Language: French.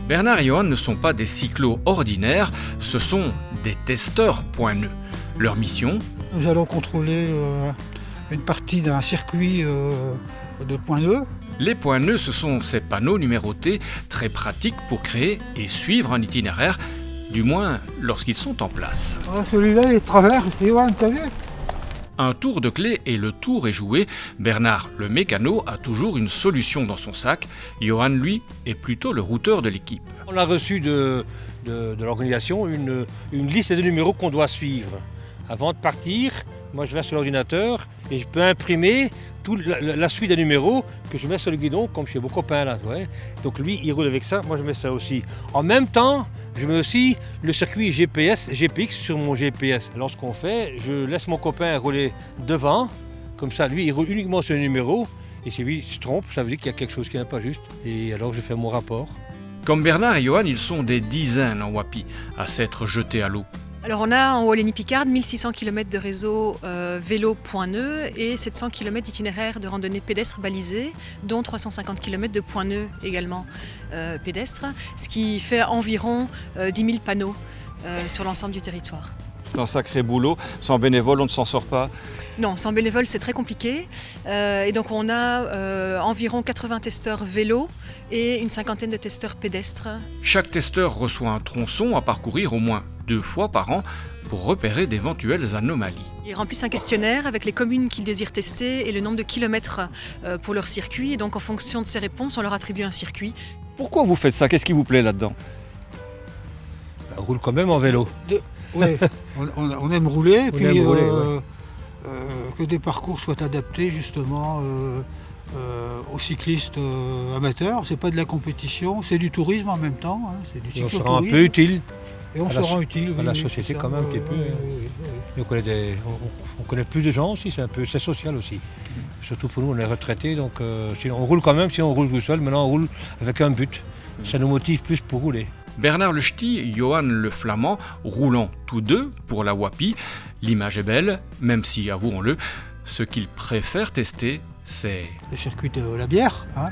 Bernard et Johan ne sont pas des cyclos ordinaires, ce sont des testeurs points-nœuds. Leur mission ? Nous allons contrôler une partie d'un circuit de points-nœuds. Les points-nœuds, ce sont ces panneaux numérotés très pratiques pour créer et suivre un itinéraire, du moins lorsqu'ils sont en place. Ah, celui-là, il est de travers. Johan, t'as vu ? Un tour de clé et le tour est joué. Bernard, le mécano, a toujours une solution dans son sac. Johan, lui, est plutôt le routeur de l'équipe. On a reçu de l'organisation une liste de numéros qu'on doit suivre. Avant de partir, moi je vais sur l'ordinateur et je peux imprimer toute la suite des numéros que je mets sur le guidon, comme chez vos copains là. Ouais. Donc lui, il roule avec ça, moi je mets ça aussi. En même temps, je mets aussi le circuit GPS, GPX sur mon GPS. Alors ce qu'on fait, je laisse mon copain rouler devant, comme ça lui il roule uniquement sur le numéro, et si lui se trompe, ça veut dire qu'il y a quelque chose qui n'est pas juste, et alors je fais mon rapport. Comme Bernard et Johan, ils sont des dizaines en Wapi à s'être jetés à l'eau. Alors on a en Wallonie-Picarde 1600 km de réseau vélo point-nœud et 700 km d'itinéraires de randonnée pédestre balisée, dont 350 km de point-nœud également pédestres, ce qui fait environ 10 000 panneaux sur l'ensemble du territoire. C'est un sacré boulot. Sans bénévoles, on ne s'en sort pas. Non, sans bénévoles, c'est très compliqué. Et donc on a environ 80 testeurs vélo et une cinquantaine de testeurs pédestres. Chaque testeur reçoit un tronçon à parcourir au moins 2 fois par an pour repérer d'éventuelles anomalies. Ils remplissent un questionnaire avec les communes qu'ils désirent tester et le nombre de kilomètres pour leur circuit. Et donc en fonction de ces réponses, on leur attribue un circuit. Pourquoi vous faites ça? Qu'est-ce qui vous plaît là-dedans? On roule quand même en vélo. Oui, on aime rouler, et puis aime rouler, que des parcours soient adaptés justement aux cyclistes amateurs. C'est pas de la compétition, c'est du tourisme en même temps, hein, c'est du On cyclotourisme. se rend un peu utile Et on à se rend utile à la oui, société c'est ça. quand même un petit peu. Oui. On connaît plus de gens aussi, c'est social aussi. Surtout pour nous, on est retraités, donc on roule quand même, si on roule tout seul, maintenant on roule avec un but. Ça nous motive plus pour rouler. Bernard le Ch'ti, Johan le Flamand, roulant tous deux pour la Wapi. L'image est belle, même si, avouons-le, ce qu'ils préfèrent tester, c'est... Le circuit de la bière. Hein.